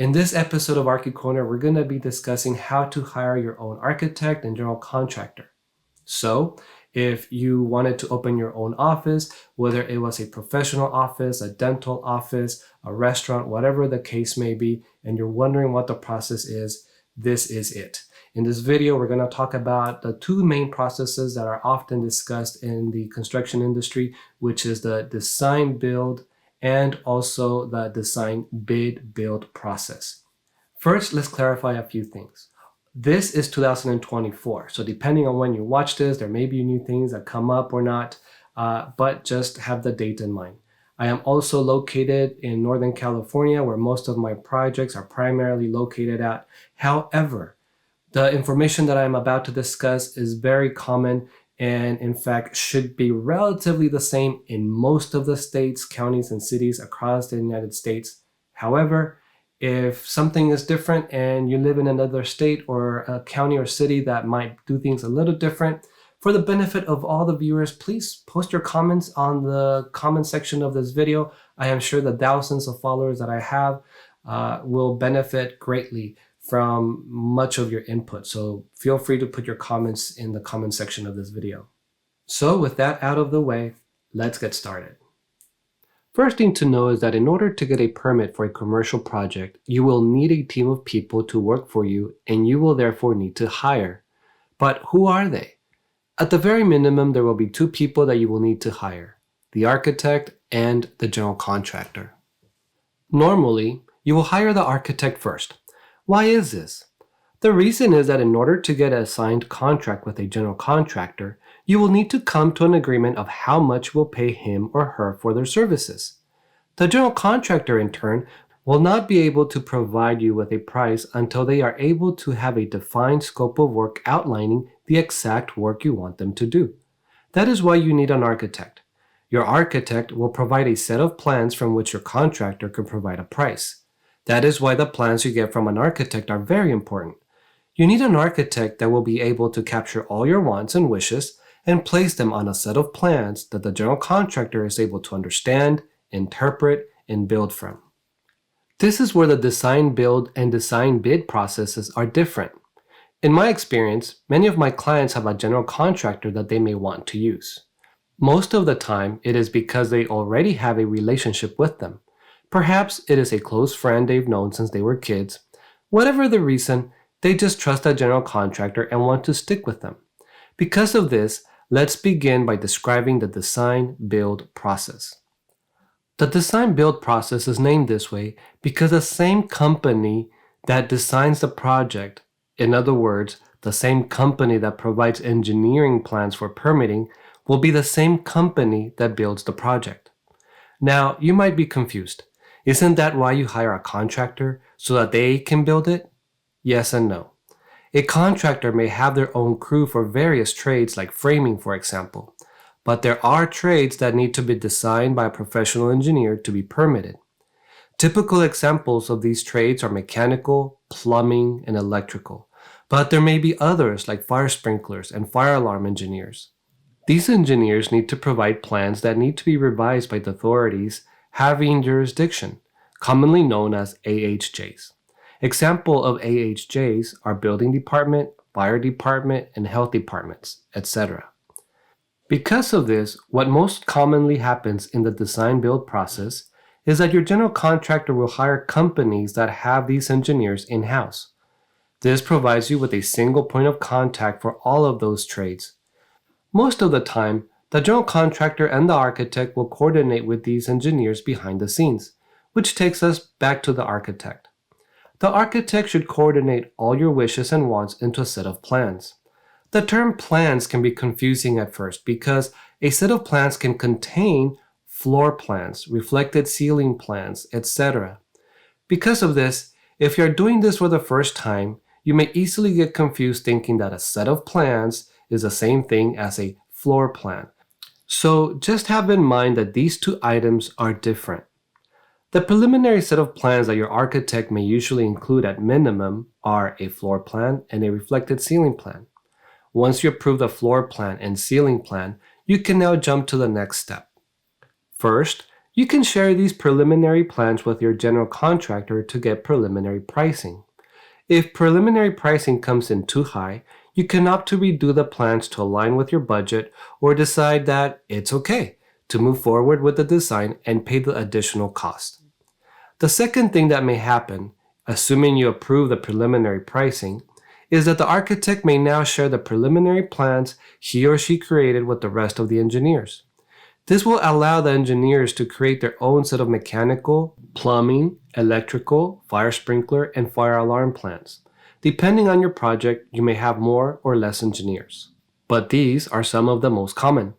In this episode of Archie Corner, we're going to be discussing how to hire your own architect and general contractor. So, if you wanted to open your own office, whether it was a professional office, a dental office, a restaurant, whatever the case may be, and you're wondering what the process is, this is it. In this video, we're going to talk about the two main processes that are often discussed in the construction industry, which is the design build and also the design bid build process. First, let's clarify a few things. This is 2024, so depending on when you watch this, there may be new things that come up or not, but just have the date in mind. I am also located in Northern California, where most of my projects are primarily located at. However, the information that I'm about to discuss is very common and in fact should be relatively the same in most of the states, counties, and cities across the United States. However, if something is different and you live in another state or a county or city that might do things a little different, for the benefit of all the viewers, please post your comments on the comment section of this video. I am sure the thousands of followers that I have will benefit greatly from much of your input. So feel free to put your comments in the comment section of this video. So with that out of the way, let's get started. First thing to know is that in order to get a permit for a commercial project, you will need a team of people to work for you, and you will therefore need to hire. But who are they? At the very minimum, there will be two people that you will need to hire: the architect and the general contractor. Normally, you will hire the architect first. Why is this? The reason is that in order to get a signed contract with a general contractor, you will need to come to an agreement of how much you will pay him or her for their services. The general contractor, in turn, will not be able to provide you with a price until they are able to have a defined scope of work outlining the exact work you want them to do. That is why you need an architect. Your architect will provide a set of plans from which your contractor can provide a price. That is why the plans you get from an architect are very important. You need an architect that will be able to capture all your wants and wishes and place them on a set of plans that the general contractor is able to understand, interpret, and build from. This is where the design build and design bid processes are different. In my experience, many of my clients have a general contractor that they may want to use. Most of the time, it is because they already have a relationship with them. Perhaps it is a close friend they've known since they were kids. Whatever the reason, they just trust that general contractor and want to stick with them. Because of this, let's begin by describing the design-build process. The design-build process is named this way because the same company that designs the project, in other words, the same company that provides engineering plans for permitting, will be the same company that builds the project. Now, you might be confused. Isn't that why you hire a contractor, so that they can build it? Yes and no. A contractor may have their own crew for various trades like framing, for example, but there are trades that need to be designed by a professional engineer to be permitted. Typical examples of these trades are mechanical, plumbing, and electrical, but there may be others like fire sprinklers and fire alarm engineers. These engineers need to provide plans that need to be revised by the authorities having jurisdiction, commonly known as AHJs. Example of AHJs are building department, fire department, and health departments, etc. Because of this, what most commonly happens in the design-build process is that your general contractor will hire companies that have these engineers in-house. This provides you with a single point of contact for all of those trades. Most of the time, the general contractor and the architect will coordinate with these engineers behind the scenes, which takes us back to the architect. The architect should coordinate all your wishes and wants into a set of plans. The term plans can be confusing at first because a set of plans can contain floor plans, reflected ceiling plans, etc. Because of this, if you're doing this for the first time, you may easily get confused thinking that a set of plans is the same thing as a floor plan. So just have in mind that these two items are different. The preliminary set of plans that your architect may usually include at minimum are a floor plan and a reflected ceiling plan. Once you approve the floor plan and ceiling plan, you can now jump to the next step. First, You can share these preliminary plans with your general contractor to get preliminary pricing. If preliminary pricing comes in too high, you can opt to redo the plans to align with your budget or decide that it's okay to move forward with the design and pay the additional cost. The second thing that may happen, assuming you approve the preliminary pricing, is that the architect may now share the preliminary plans he or she created with the rest of the engineers. This will allow the engineers to create their own set of mechanical, plumbing, electrical, fire sprinkler, and fire alarm plans. Depending on your project, you may have more or less engineers. But these are some of the most common.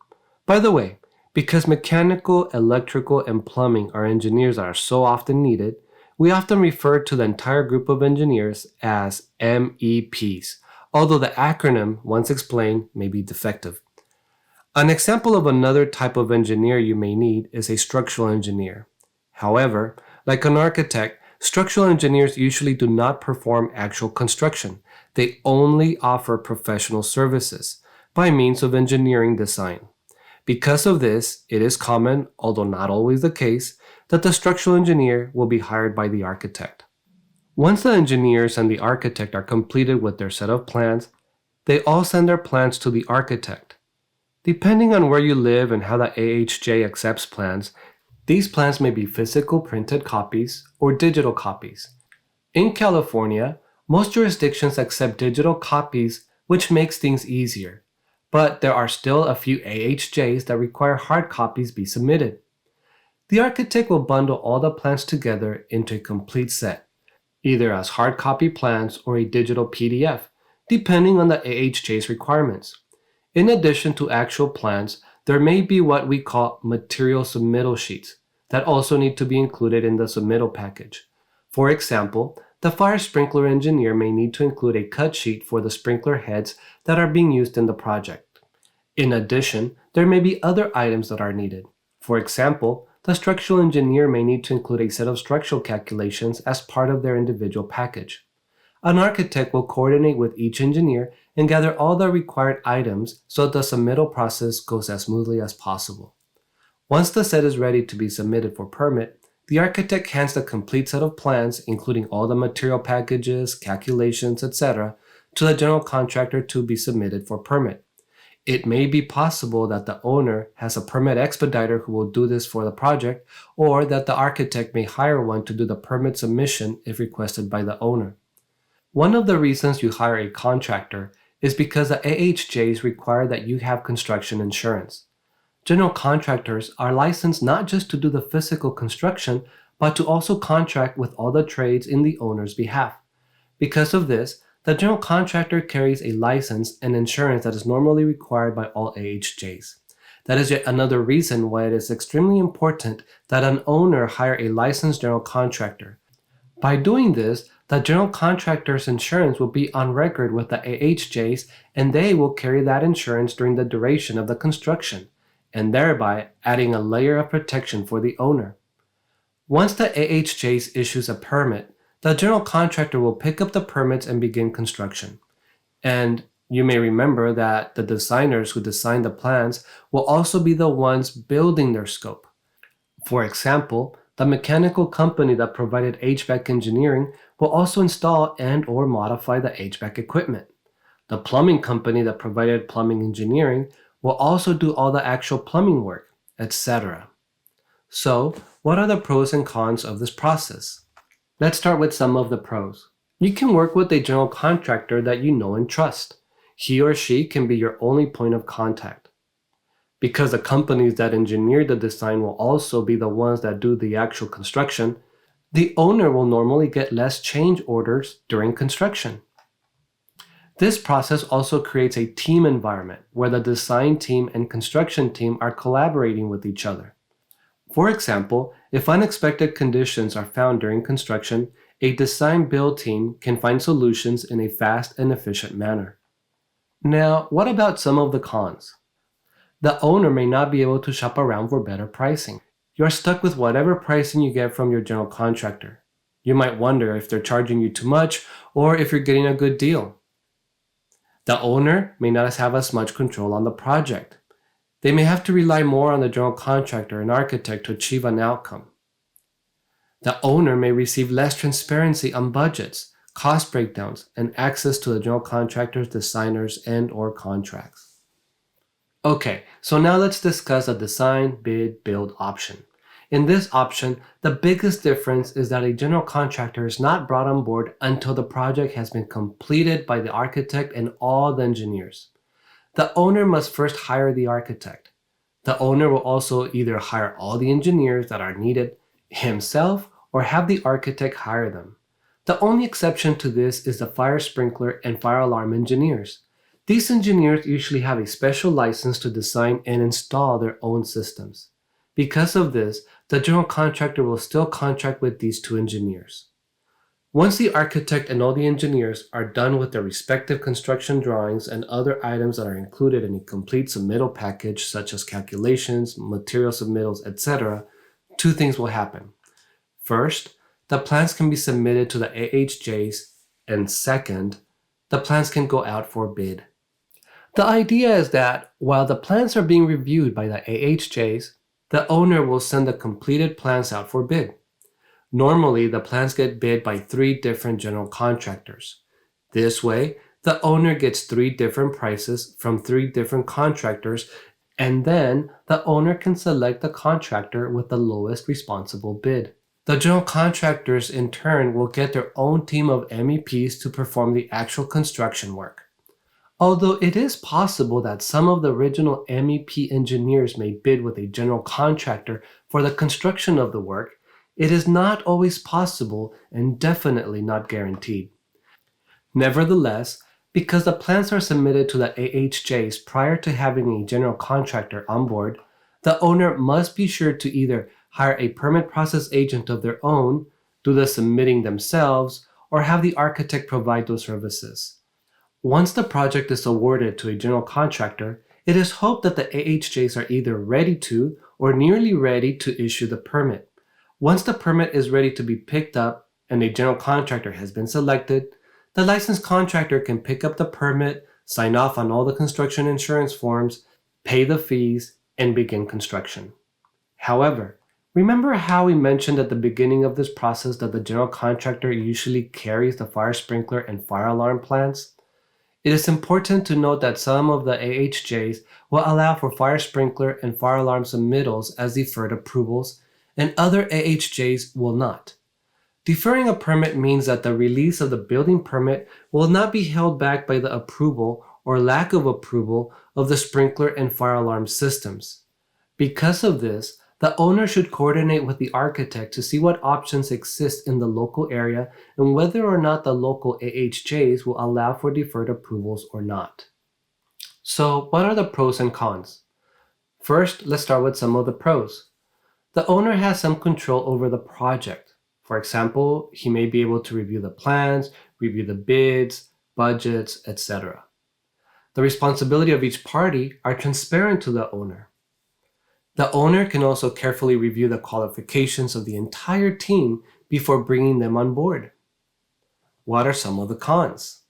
By the way, because mechanical, electrical, and plumbing are engineers that are so often needed, we often refer to the entire group of engineers as MEPs, although the acronym, once explained, may be defective. An example of another type of engineer you may need is a structural engineer. However, like an architect, structural engineers usually do not perform actual construction. They only offer professional services by means of engineering design. Because of this, it is common, although not always the case, that the structural engineer will be hired by the architect. Once the engineers and the architect are completed with their set of plans, they all send their plans to the architect. Depending on where you live and how the AHJ accepts plans, these plans may be physical printed copies or digital copies. In California, most jurisdictions accept digital copies, which makes things easier, but there are still a few AHJs that require hard copies be submitted. The architect will bundle all the plans together into a complete set, either as hard copy plans or a digital PDF, depending on the AHJ's requirements. In addition to actual plans, there may be what we call material submittal sheets that also need to be included in the submittal package. For example, the fire sprinkler engineer may need to include a cut sheet for the sprinkler heads that are being used in the project. In addition, there may be other items that are needed. For example, the structural engineer may need to include a set of structural calculations as part of their individual package. An architect will coordinate with each engineer and gather all the required items so the submittal process goes as smoothly as possible. Once the set is ready to be submitted for permit, the architect hands the complete set of plans, including all the material packages, calculations, etc., to the general contractor to be submitted for permit. It may be possible that the owner has a permit expediter who will do this for the project, or that the architect may hire one to do the permit submission if requested by the owner. One of the reasons you hire a contractor is because the AHJs require that you have construction insurance. General contractors are licensed not just to do the physical construction, but to also contract with all the trades in the owner's behalf. Because of this, the general contractor carries a license and insurance that is normally required by all AHJs. That is yet another reason why it is extremely important that an owner hire a licensed general contractor. By doing this, the general contractor's insurance will be on record with the AHJs, and they will carry that insurance during the duration of the construction, and thereby adding a layer of protection for the owner. Once the AHJs issues a permit, the general contractor will pick up the permits and begin construction. And you may remember that the designers who design the plans will also be the ones building their scope. For example, the mechanical company that provided HVAC engineering will also install and or modify the HVAC equipment. The plumbing company that provided plumbing engineering will also do all the actual plumbing work, etc. So, what are the pros and cons of this process? Let's start with some of the pros. You can work with a general contractor that you know and trust. He or she can be your only point of contact. Because the companies that engineer the design will also be the ones that do the actual construction, the owner will normally get less change orders during construction. This process also creates a team environment where the design team and construction team are collaborating with each other. For example, if unexpected conditions are found during construction, a design-build team can find solutions in a fast and efficient manner. Now, what about some of the cons? The owner may not be able to shop around for better pricing. You're stuck with whatever pricing you get from your general contractor. You might wonder if they're charging you too much or if you're getting a good deal. The owner may not have as much control on the project. They may have to rely more on the general contractor and architect to achieve an outcome. The owner may receive less transparency on budgets, cost breakdowns, and access to the general contractor's designers and/or contracts. Okay, so now let's discuss a design, bid, build option. In this option, the biggest difference is that a general contractor is not brought on board until the project has been completed by the architect and all the engineers. The owner must first hire the architect. The owner will also either hire all the engineers that are needed himself or have the architect hire them. The only exception to this is the fire sprinkler and fire alarm engineers. These engineers usually have a special license to design and install their own systems. Because of this, the general contractor will still contract with these two engineers. Once the architect and all the engineers are done with their respective construction drawings and other items that are included in a complete submittal package, such as calculations, material submittals, etc., two things will happen. First, the plans can be submitted to the AHJs, and second, the plans can go out for bid. The idea is that while the plans are being reviewed by the AHJs, the owner will send the completed plans out for bid. Normally, the plans get bid by 3 different general contractors. This way, the owner gets 3 different prices from 3 different contractors, and then the owner can select the contractor with the lowest responsible bid. The general contractors in turn will get their own team of MEPs to perform the actual construction work. Although it is possible that some of the original MEP engineers may bid with a general contractor for the construction of the work, it is not always possible and definitely not guaranteed. Nevertheless, because the plans are submitted to the AHJs prior to having a general contractor on board, the owner must be sure to either hire a permit process agent of their own, do the submitting themselves, or have the architect provide those services. Once the project is awarded to a general contractor, it is hoped that the AHJs are either ready to or nearly ready to issue the permit. Once the permit is ready to be picked up and a general contractor has been selected, the licensed contractor can pick up the permit, sign off on all the construction insurance forms, pay the fees, and begin construction. However, remember how we mentioned at the beginning of this process that the general contractor usually carries the fire sprinkler and fire alarm plans? It is important to note that some of the AHJs will allow for fire sprinkler and fire alarm submittals as deferred approvals, and other AHJs will not. Deferring a permit means that the release of the building permit will not be held back by the approval or lack of approval of the sprinkler and fire alarm systems. Because of this, the owner should coordinate with the architect to see what options exist in the local area and whether or not the local AHJs will allow for deferred approvals or not. So, what are the pros and cons? First, let's start with some of the pros. The owner has some control over the project. For example, he may be able to review the plans, review the bids, budgets, etc. The responsibility of each party are transparent to the owner. The owner can also carefully review the qualifications of the entire team before bringing them on board. What are some of the cons?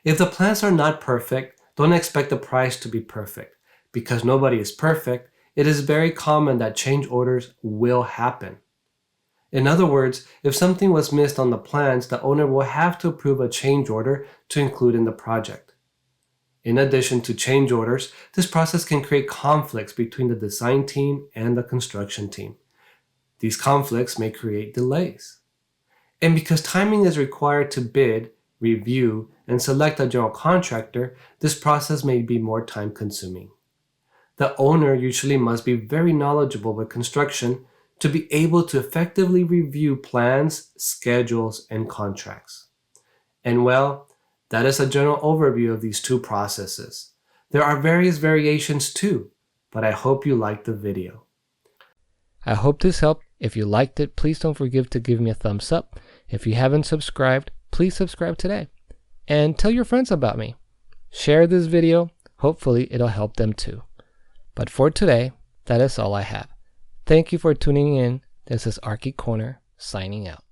If the plans are not perfect, don't expect the price to be perfect. Because nobody is perfect, it is very common that change orders will happen. In other words, if something was missed on the plans, the owner will have to approve a change order to include in the project. In addition to change orders, this process can create conflicts between the design team and the construction team. These conflicts may create delays. And because timing is required to bid, review, and select a general contractor, this process may be more time-consuming. The owner usually must be very knowledgeable with construction to be able to effectively review plans, schedules, and contracts. And well, that is a general overview of these two processes. There are various variations too, but I hope you liked the video. I hope this helped. If you liked it, please don't forget to give me a thumbs up. If you haven't subscribed, please subscribe today. And tell your friends about me. Share this video. Hopefully it'll help them too. But for today, that is all I have. Thank you for tuning in. This is Archie Corner signing out.